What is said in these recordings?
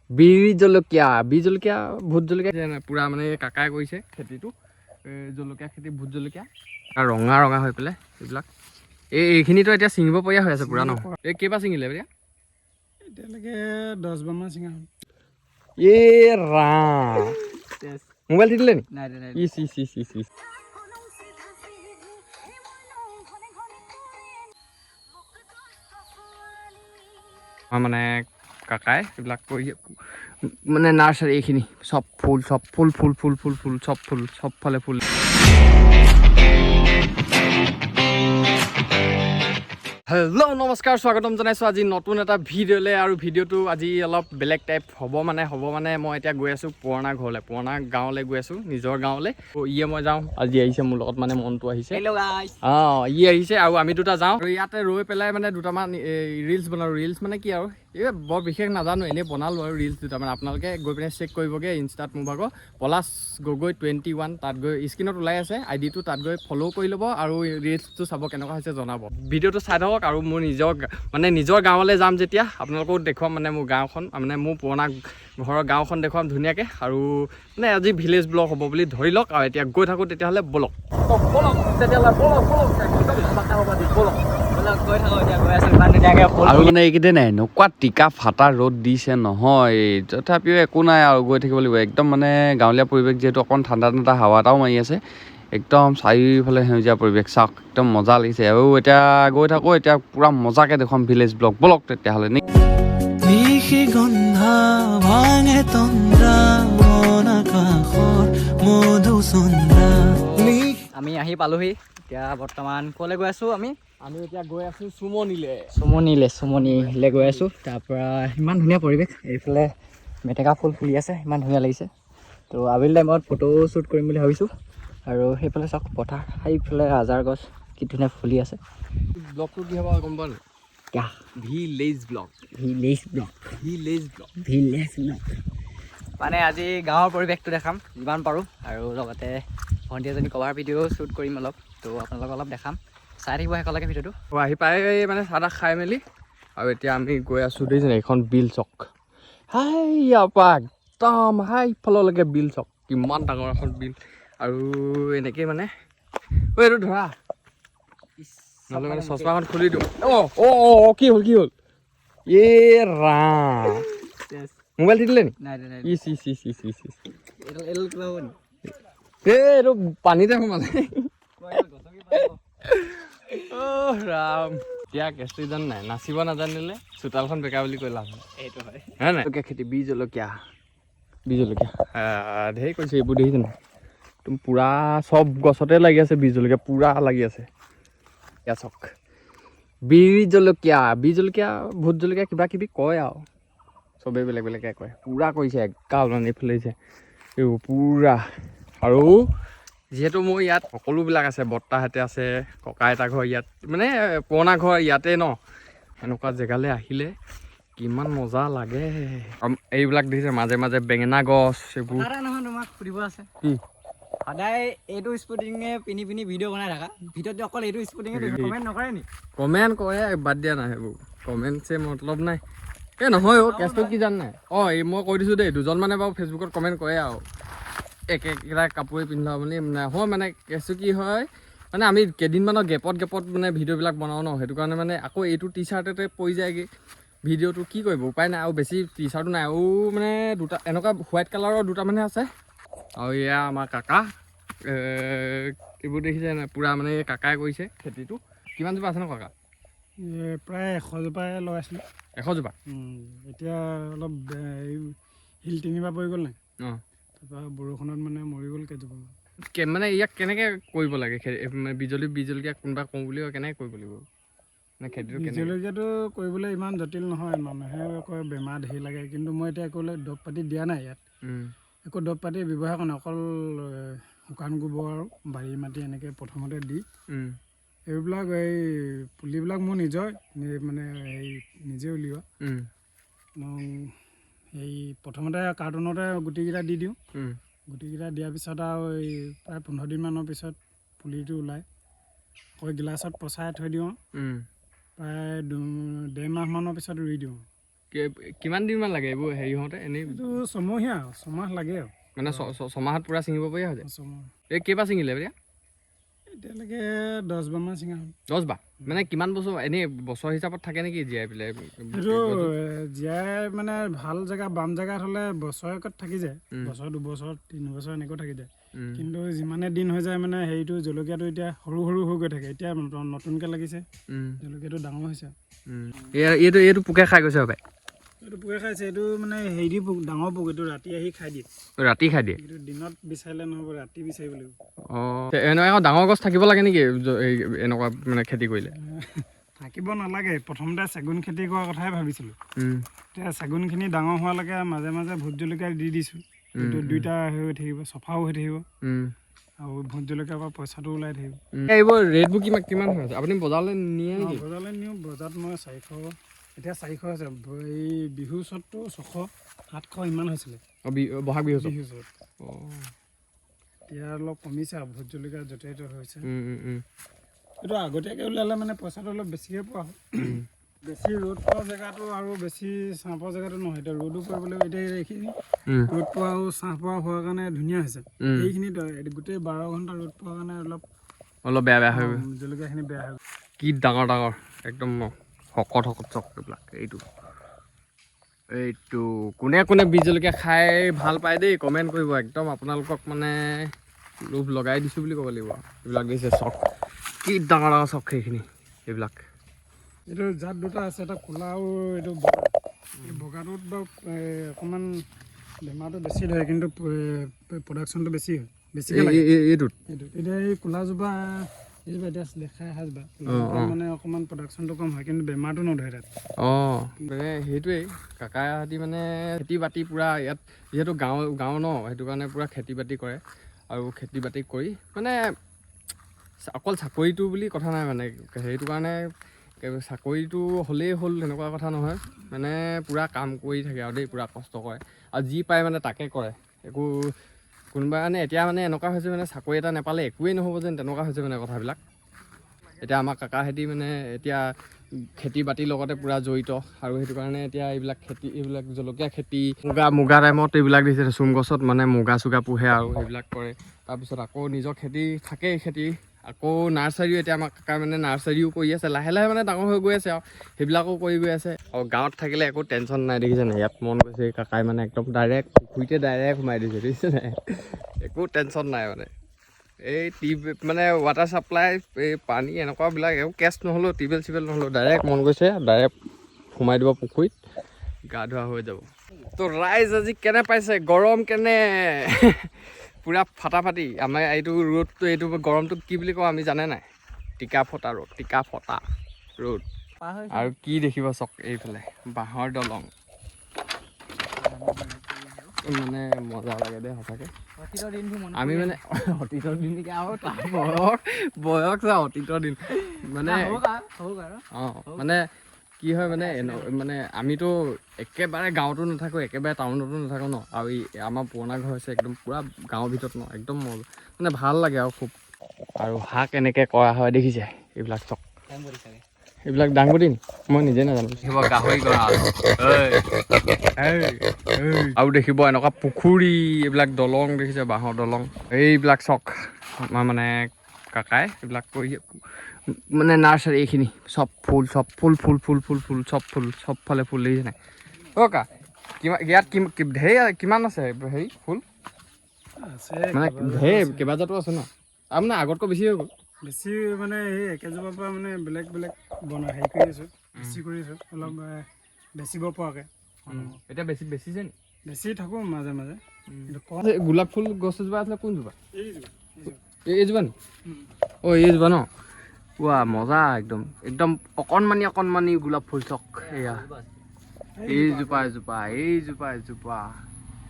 বিৰি জলকীয়া ভোট জলকীয়া পুৰা মানে কাকাই কৰিছে খেতিটো জলকীয়া খেতি ভোট জলকীয়া ৰঙা ৰঙা হৈ পেলাই এইবিলাক এইখিনিতো এতিয়া ছিঙিব পৰা হৈ আছে পুৰা ন এই কেইবা ছিঙিলে এতিয়া এতিয়ালৈকে 10 বাৰ মান ছিঙা মোবাইল দি দিলে নি মানে কাকাই এইবিলাক কৰি মানে নাৰ্চাৰী এইখিনি চব ফুল চবফালে ফুল হেল্ল' নমস্কাৰ স্বাগতম জনাইছোঁ আজি নতুন এটা ভিডিঅ'লৈ আৰু ভিডিঅ'টো আজি অলপ বেলেগ টাইপ হ'ব মানে মই এতিয়া গৈ আছোঁ পুৰণা ঘৰলৈ পুৰণা গাঁৱলৈ গৈ আছোঁ নিজৰ গাঁৱলৈ মই যাওঁ আজি আহিছে মোৰ লগত মানে মনটো আহিছে আহিছে আৰু আমি দুটা যাওঁ আৰু ইয়াতে ৰৈ পেলাই মানে দুটামান ৰিলচ বনালোঁ ৰিলচ মানে কি আৰু এই বৰ বিশেষ নাজানো এনেই বনালোঁ আৰু ৰিলচ দুটামান আপোনালোকে গৈ পিনে চেক কৰিবগৈ ইনষ্টাত মোৰ ভাগৰ পলাশ গগৈ 21 তাত গৈ স্ক্ৰীণত ওলাই আছে আইডিটো তাত গৈ ফ'ল' কৰি ল'ব আৰু ৰিলচটো চাব কেনেকুৱা হৈছে জনাব ভিডিঅ'টো চাই থাকক আৰু মোৰ নিজৰ গাঁৱলৈ যাম যেতিয়া আপোনালোকেও দেখুৱাম মানে মোৰ গাঁওখন মানে মোৰ পুৰণা ঘৰৰ গাঁওখন দেখুৱাম ধুনীয়াকৈ আৰু মানে আজি ভিলেজ ব্লগ হ'ব বুলি ধৰি লওক আৰু এতিয়া গৈ থাকোঁ তেতিয়াহ'লে ব'লক আৰু মানে এইকেইদিন এনেকুৱা টিকা ফাটা ৰ'দ দিছে নহয় তথাপিও একো নাই আৰু গৈ থাকিব লাগিব একদম মানে গাঁৱলীয়া পৰিৱেশ যিহেতু অকণ ঠাণ্ডা হাৱা এটাও মাৰি আছে একদম চাৰিওফালে সেউজীয়া পৰিৱেশ চাওক একদম মজা লাগিছে আৰু এতিয়া গৈ থাকোঁ এতিয়া পূৰা মজাকৈ দেখুৱাম ভিলেজ ব্লগ ব'লক তেতিয়াহ'লে আমি আহি পালোহি এতিয়া বৰ্তমান ক'লৈ গৈ আছোঁ আমি এতিয়া গৈ আছোঁ চুমনিলৈ গৈ আছোঁ তাৰপৰা ইমান ধুনীয়া পৰিৱেশ এইফালে মেটেকা ফুল ফুলি আছে ইমান ধুনীয়া লাগিছে তো আবেলি টাইমত ফটো শ্বুট কৰিম বুলি ভাবিছোঁ আৰু সেইফালে চাওক পথাৰ সেইফালে আজাৰ গছ কি ধুনীয়া ফুলি আছে ব্লগটো কি হ'ব গম পোৱা নাই ভিলেজ ব্লগ মানে আজি গাঁৱৰ পৰিৱেশটো দেখাম যিমান পাৰোঁ আৰু লগতে ভণ্টি এজনী কভাৰ ভিডিঅ' শ্বুট কৰিম অলপ তো আপোনালোকক অলপ দেখাম চাই থাকিব শেষলৈকে ভিডিঅ'টো আহি পাই মানে চাহ তাহ খাই মেলি আৰু এতিয়া আমি গৈ আছোঁ দেখিছেনে এইখন বিল চক ইয়াৰ পৰা একদম ফাললৈকে বিল চক কিমান ডাঙৰ এখন বিল আৰু এনেকৈ মানে এইটো ধৰা নহ'লে মানে চশমাখন খুলি দিওঁ কি হ'ল মোবাইল দি দিলে নি এইটো পানীতে সোমালে ৰাম এতিয়া কেছটো জান নাই নাচিব নাজানিলে চোতালখন বেকা বুলি কৈ লাভ এইটো হয় নাই খেতি বি জলকীয়া ঢেৰ কৈছে এইবোৰ দেখিছে নাই একদম পুৰা চব গছতে লাগি আছে বি জলকীয়া পুৰা লাগি আছে চক বিৰি জলকীয়া ভোট জলকীয়া কিবা কিবি কয় আৰু চবেই বেলেগকৈ কয় পুৰা কৰিছে এগাল মানে এইফালে এইবোৰ পুৰা আৰু যিহেতু মোৰ ইয়াত সকলোবিলাক আছে বৰ্তাহঁতে আছে ককা আইতা ঘৰ ইয়াত মানে পুৰণা ঘৰ ইয়াতে ন এনেকুৱা জেগালৈ আহিলে কিমান মজা লাগে এইবিলাক দেখিছে মাজে মাজে বেঙেনা গছ এইবোৰ নহয় তোমাক সুধিব আছে কি সদায় এইটো স্পৰ্টিঙে পিন্ধি ভিডিঅ' বনাই থাকা ভিডিঅ'ত অকল এইটো স্পৰ্টিঙে কমেণ্ট নকৰে নি কমেণ্ট কৰে বাদ দিয়া নাই সেইবোৰ কমেণ্টছে মতলব নাই নহয় কেছটো কি জান নাই মই কৈ দিছোঁ দেই দুজন মানে বাৰু ফেচবুকত কমেণ্ট কৰে আৰু একেটা কাপোৰে পিন্ধা বুলি নহয় মানে কেছটো কি হয় মানে আমি কেইদিনমানৰ গেপত মানে ভিডিঅ'বিলাক বনাওঁ ন সেইটো কাৰণে মানে আকৌ এইটো টি চাৰ্টতে পৰি যায়গৈ ভিডিঅ'টো কি কৰিব উপায় নাই আৰু বেছি টি চাৰ্টো নাই আৰু মানে দুটা এনেকুৱা হোৱাইট কালাৰৰ দুটামানহে আছে আৰু এয়া আমাৰ কাকা এইবোৰ দেখিছে নাই পুৰা মানে কাকাই কৰিছে খেতিটো কিমান জোপা আছে ন কাকা প্ৰায় 100 জোপাই লগাইছিলোঁ 100 জোপা এতিয়া অলপ শিল তিনিবাৰ পৰি গ'ল নাই তাৰপৰা বৰষুণত মানে মৰি গ'ল কেইজোপা মানে ইয়াক কেনেকৈ কৰিব লাগে বিজলকীয়া কোনোবা কওঁ বুলি কেনেকৈ কৰিব লাগিব জলকীয়াটো কৰিবলৈ ইমান জটিল নহয় মানুহে কয় বেমাৰ ধেৰ লাগে কিন্তু মই এতিয়া একো দৰৱ পাতি দিয়া নাই ইয়াত একো দৰৱ পাতি ব্যৱহাৰ কৰা নাই অকল শুকান গোবৰ আৰু বাৰী মাটি এনেকৈ প্ৰথমতে দি এইবিলাক এই পুলিবিলাক মোৰ নিজৰ মানে নিজে উলিওৱা মই এই প্ৰথমতে কাৰ্টুনতে গুটিকেইটা দি দিওঁ গুটিকেইটা দিয়াৰ পিছত আৰু এই প্ৰায় 15 দিনমানৰ পিছত পুলিটো ওলায় আকৌ গিলাচত পচাই থৈ দিওঁ প্ৰায় 1.5 মাহমানৰ পিছত ৰুই দিওঁ কিমান দিনমান লাগে এইবোৰ হেৰি হওঁতে এনেই? এইটো ছমহীয়া, ছমাহ লাগে আৰু মানে ছমাহত পূৰা ছিঙিব পাৰি হৈ যায়? ছমাহ। এই কেইবাৰ ছিঙিলে এতিয়া? এতিয়ালৈকে 10বাৰমান ছিঙা হ'ল। 10বাৰ? মানে কিমান বছৰ এনেই বছৰ হিচাপত থাকে নেকি জীয়াই পেলাই? এইটো জীয়াই মানে ভাল জেগা বাম জেগাত হ'লে বছৰেকত থাকি যায়, বছৰ 2 বছৰ 3 বছৰ এনেকৈ থাকি যায়। কিন্তু যিমানে দিন হৈ যায় মানে হেৰিটো জলকীয়াটো এতিয়া সৰু সৰু হৈ গৈ থাকে। এতিয়া নতুনকৈ লাগিছে, জলকীয়াটো ডাঙৰ হৈছে। এইটো পোকে খাই গৈছে হপায়? এইটো পোকে খাইছে। এইটো মানে হেৰি পোক, ডাঙৰ পোক। এইটো ৰাতি আহি খাই দিয়ে। ৰাতি খাই দিয়ে? এইটো দিনত বিচাৰিলে নহ'ব, ৰাতি বিচাৰিব লাগিব। এনেকুৱা ডাঙৰ গছ থাকিব লাগে নেকি এনেকুৱা মানে খেতি কৰিলে? থাকিব নালাগে। প্ৰথমতে চেগুন খেতি কৰাৰ কথাই ভাবিছিলোঁ। এতিয়া চেগুনখিনি ডাঙৰ হোৱালৈকে মাজে মাজে ভোট জলকীয়া দি দিছোঁ। দুইটা হৈ থাকিব, চফাও হৈ থাকিব আৰু ভোট জলকীয়াৰ পৰা পইচাটো ওলাই থাকিব। এইবোৰ ৰেটবোৰ কিমান হৈ আছে? আপুনি বজাৰলৈ নিয়ে নেকি? বজাৰলৈ নিওঁ। বজাৰত মই 400, এতিয়া 400 হৈছে। এই বিহু ওচৰততো 600 700 ইমান হৈছিলে। বহাগ বিহু ওচৰত? এতিয়া অলপ কমিছে আৰু ভোট জলকীয়া য'তে ত'তে হৈছে। এইটো আগতীয়াকৈ ওলালে মানে পইচাটো অলপ বেছিকৈ পোৱা হয়। বেছি ৰ'দ পোৱা জেগাটো আৰু বেছি ছাঁ পোৱা জেগাটো নহয়। এতিয়া ৰ'দো পৰিবলৈ এতিয়া এইখিনি ৰ'দ পোৱা আৰু ছাঁ পোৱা হোৱাৰ কাৰণে ধুনীয়া হৈছে। এইখিনি গোটেই 12 ঘণ্টা ৰ'দ পোৱাৰ কাৰণে অলপ বেয়া হৈ গ'ল। জলকীয়াখিনি বেয়া হৈ গ'ল। কি ডাঙৰ ডাঙৰ একদম শকত চক এইবিলাক। এইটো কোনে কোনে বীজ জলকীয়া খাই ভাল পায় দেই, কমেণ্ট কৰিব। একদম আপোনালোকক মানে লোভ লগাই দিছোঁ বুলি ক'ব লাগিব। এইবিলাক দিছে চক, কি ডাঙৰ ডাঙৰ চক সেইখিনি। এইবিলাক এইটো জাত দুটা আছে, এটা ক'লা আৰু এইটো বগা। এই বগাটোত বাৰু অকণমান বেমাৰটো বেছি ধৰে, কিন্তু প্ৰডাকশ্যনটো বেছি হয়, বেছিকৈ লাগে এইটোত। এতিয়া এই ক'লাজোপা এইজোপা এতিয়া দেখাই সাজবা মানে অকণমান প্ৰডাকশ্যনটো কম হয়, কিন্তু বেমাৰটো নধৰে তাত। মানে সেইটোৱেই কাকাহঁতি মানে খেতি বাতি পূৰা ইয়াত যিহেতু গাঁও ন, সেইটো কাৰণে পূৰা খেতি বাতি কৰে। আৰু খেতি বাতি কৰি মানে অকল চাকৰিটো বুলি কথা নাই মানে, সেইটো কাৰণে চাকৰিটো হ'লেই হ'ল তেনেকুৱা কথা নহয়। মানে পূৰা কাম কৰি থাকে আৰু দেই, পূৰা কষ্ট কৰে আৰু যি পায় মানে তাকে কৰে। কোনোবা মানে এতিয়া মানে এনেকুৱা হৈছে মানে চাকৰি এটা নাপালে একোৱেই নহ'ব যেন তেনেকুৱা হৈছে মানে কথাবিলাক। এতিয়া আমাৰ কাকাহঁতি মানে এতিয়া খেতি বাতিৰ লগতে পূৰা জড়িত, আৰু সেইটো কাৰণে এতিয়া এইবিলাক জলকীয়া খেতি, মুগা টাইমত এইবিলাক দিছে। চোম গছত মানে মুগা চুগা পোহে আৰু সেইবিলাক কৰে। তাৰপিছত আকৌ নিজৰ খেতি থাকেই, আকৌ নাৰ্চাৰীও এতিয়া আমাৰ কাকা মানে নাৰ্চাৰীও কৰি আছে। লাহে লাহে মানে ডাঙৰ হৈ গৈ আছে আৰু সেইবিলাকো কৰি গৈ আছে। আৰু গাঁৱত থাকিলে একো টেনশ্যন নাই, দেখিছে নাই? ইয়াত মন গৈছে কাকাই মানে একদম ডাইৰেক্ট পুখুৰীতে সোমাই দিছে, দেখিছে নাই? একো টেনশ্যন নাই মানে। এই মানে ৱাটাৰ চাপ্লাই, এই পানী এনেকুৱাবিলাক একো কেছ নহ'লেও, টিউবেল নহ'লেও ডাইৰেক্ট মন গৈছে ডাইৰেক্ট সোমাই দিব পুখুৰীত, গা ধোৱা হৈ যাব। তো ৰাইজ আজি কেনে পাইছে? গৰম কেনে? পূৰা ফাটাফাটি। আমাৰ এইটো ৰ'দটো, এইটো গৰমটোক কি বুলি কওঁ আমি জানে নাই? টিকা ফটা ৰ'দ, টিকা ফটা ৰ'দ। আৰু কি দেখিব চক এইফালে বাঁহৰ দলং, মানে মজা লাগে দেই সঁচাকৈ। আমি মানে অতীতৰ দিন নেকি আৰু তাৰ বয়স চা অতীতৰ দিন মানে মানে কি হয় মানে আমিতো একেবাৰে গাঁৱতো নাথাকোঁ, একেবাৰে টাউনতো নাথাকোঁ ন। আৰু আমাৰ পুৰণা ঘৰ হৈছে একদম পূৰা গাঁৱৰ ভিতৰত ন, একদম মানে ভাল লাগে আৰু খুব। আৰু হাঁহ কেনেকৈ কৰা হয় দেখিছে? এইবিলাক চক, এইবিলাক দাংবডি নি? মই নিজে নাজানো। গাহৰি গঁৰাল আৰু দেখিব এনেকুৱা পুখুৰী, এইবিলাক দলং দেখিছে, বাঁহৰ দলং। এইবিলাক চক আমাৰ মানে কাকাই এইবিলাক কৰি মানে নাৰ্চাৰী, এইখিনি চব ফুল চব ফালে ফুল দেখিছে নাই? কা ইয়াত কিমান আছে হেৰি ফুল? মানে কেইবাজাতো আছে ন? আৰু মানে আগতকৈ বেছি হৈ গ'ল। বেছি মানে সেই একেজোপাৰ পৰা মানে বেলেগ হেৰি কৰি আছোঁ, বেছি কৰি আছোঁ অলপ বেচিব পৰাকৈ। এতিয়া বেছিছে নি? বেছি থাকোঁ মাজে মাজে। গোলাপ ফুল গছ এজোপা আছিলে, কোনজোপা? এইজোপা নি? এইজোপা ন? ৱা মজা একদম অকণমানি গোলাপ ফুল চক। এয়া এইজোপা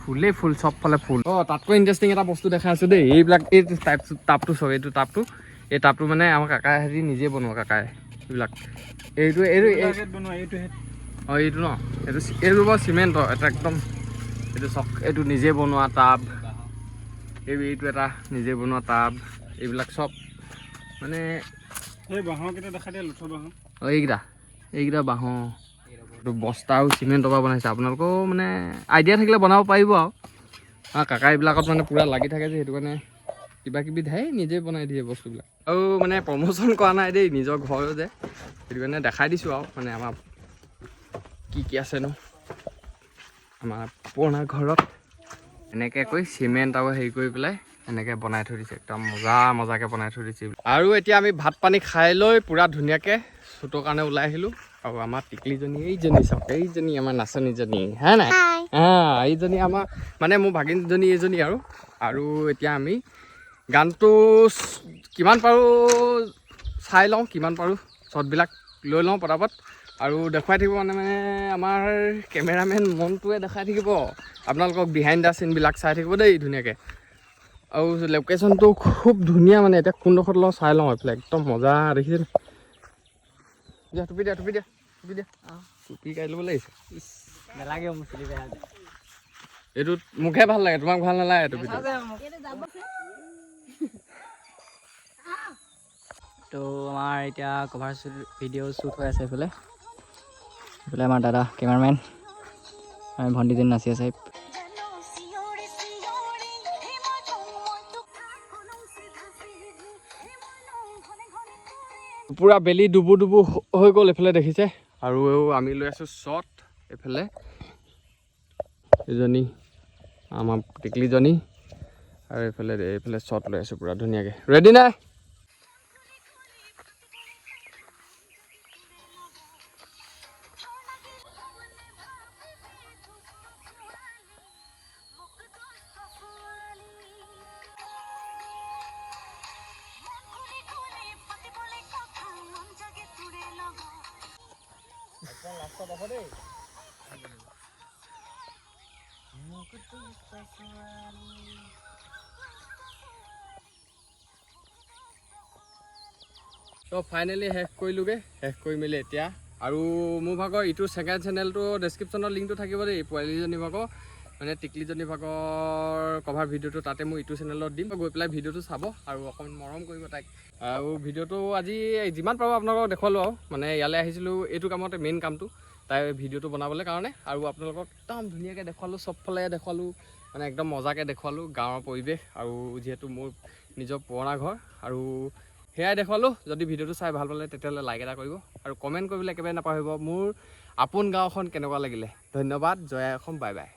ফুলেই ফুল, চবফালে ফুল। তাতকৈ ইণ্টাৰেষ্টিং এটা বস্তু দেখাই আছোঁ দেই। এই টাবটো চক, এই টাবটো মানে আমাৰ কাকাহঁতি নিজে বনোৱা, কাকাই এইবিলাক এইটো ন? এইটো বাৰু চিমেণ্টৰ এটা একদম, এইটো চক, এইটো নিজে বনোৱা টাব। এইটো এটা নিজে বনোৱা টাব। এইবিলাক চব মানে এই বাঁহৰ কেইটা দেখা দিয়ে, লঠৰ বাঁহৰ। এইকেইটা বাঁহৰ এইটো বস্তা আৰু চিমেণ্টৰ পৰা বনাইছে। আপোনালোকেও মানে আইডিয়া থাকিলে বনাব পাৰিব আৰু কাকা এইবিলাকত মানে পূৰা লাগি থাকে যে, সেইটো কাৰণে কিবা কিবি ধাই নিজে বনাই দিয়ে বস্তুবিলাক। আৰু মানে প্ৰমোশ্যন কৰা নাই দেই, নিজৰ ঘৰ যে, সেইটো কাৰণে দেখাই দিছোঁ আৰু মানে আমাৰ কি আছেনো আমাৰ পুৰণা ঘৰত এনেকৈ কৈ চিমেণ্ট আৰু হেৰি কৰি পেলাই এনেকৈ বনাই থৈ দিছে। একদম মজাকৈ বনাই থৈ দিছে। আৰু এতিয়া আমি ভাত পানী খাই লৈ পূৰা ধুনীয়াকৈ শ্বুটৰ কাৰণে ওলাই আহিলোঁ। আৰু আমাৰ টিকলিজনী এইজনী চাওক, এইজনী আমাৰ নাচনীজনী হে নাই, এইজনী আমাৰ মানে মোৰ ভাগিনজনী এইজনী আৰু এতিয়া আমি গানটো কিমান পাৰোঁ চাই লওঁ, কিমান পাৰোঁ শ্বটবিলাক লৈ লওঁ পটাপট আৰু দেখুৱাই থাকিব মানে আমাৰ কেমেৰামেন মনটোৱে দেখাই থাকিব। আপোনালোকক বিহাইণ্ড দ্য চিনবিলাক চাই থাকিব দেই ধুনীয়াকৈ। আৰু লোকেশ্যনটো খুব ধুনীয়া মানে, এতিয়া কোনডোখৰত লওঁ চাই লওঁ। এইফালে একদম মজা দেখিছে। দিয়া টুপি দিয়া টুপি কাঢ়ি ল'ব লাগিছে। নালাগে মোৰ চুলি বেয়া যে। এইটোত মোকহে ভাল লাগে, তোমাক ভাল নালাগে টুপিটো। তো আমাৰ এতিয়া কভাৰ ভিডিঅ' শ্বুট হৈ আছে এইফালে আমাৰ দাদা কেমেৰামেন, আমি ভণ্টিজনী নাচি আছে। পূৰা বেলি ডুবু হৈ গ'ল এইফালে দেখিছে। আৰু আমি লৈ আছোঁ শ্বট এইফালে, এজনী আমাৰ টিকলিজনী আৰু এইফালে শ্বট লৈ আছোঁ পূৰা ধুনীয়াকৈ। ৰেডি নাই? তো ফাইনেলি শেষ কৰিলোঁগৈ। শেষ কৰি মেলি এতিয়া আৰু মোৰ ভাগৰ ইটো ছেকেণ্ড চেনেলটো ডেছক্ৰিপশ্যনৰ লিংকটো থাকিব দেই। পোৱালীজনী ভাগৰ মানে টিকলিজনী ভাগৰ কভাৰ ভিডিঅ'টো তাতে মই ইটো চেনেলত দিম। গৈ পেলাই ভিডিঅ'টো চাব আৰু অকণমান মৰম কৰিব তাইক। আৰু ভিডিঅ'টো আজি যিমান পাৰোঁ আপোনালোকক দেখুৱালোঁ আৰু মানে ইয়ালৈ আহিছিলোঁ এইটো কামতে, মেইন কামটো তাই ভিডিঅ'টো বনাবলৈ কাৰণে। আৰু আপোনালোকক একদম ধুনীয়াকৈ দেখুৱালোঁ, চবফালে দেখুৱালোঁ, মানে একদম মজাকৈ দেখুৱালোঁ গাঁৱৰ পৰিৱেশ। আৰু যিহেতু মোৰ নিজৰ পুৰণা ঘৰ আৰু সেয়াই দেখুৱালোঁ। যদি ভিডিঅ'টো চাই ভাল পালে তেতিয়াহ'লে লাইক এটা কৰিব আৰু কমেণ্ট কৰিবলৈ একেবাৰে নাপাহৰিব মোৰ আপোন গাঁওখন কেনেকুৱা লাগিলে। ধন্যবাদ। জয় অসম, বাই বাই।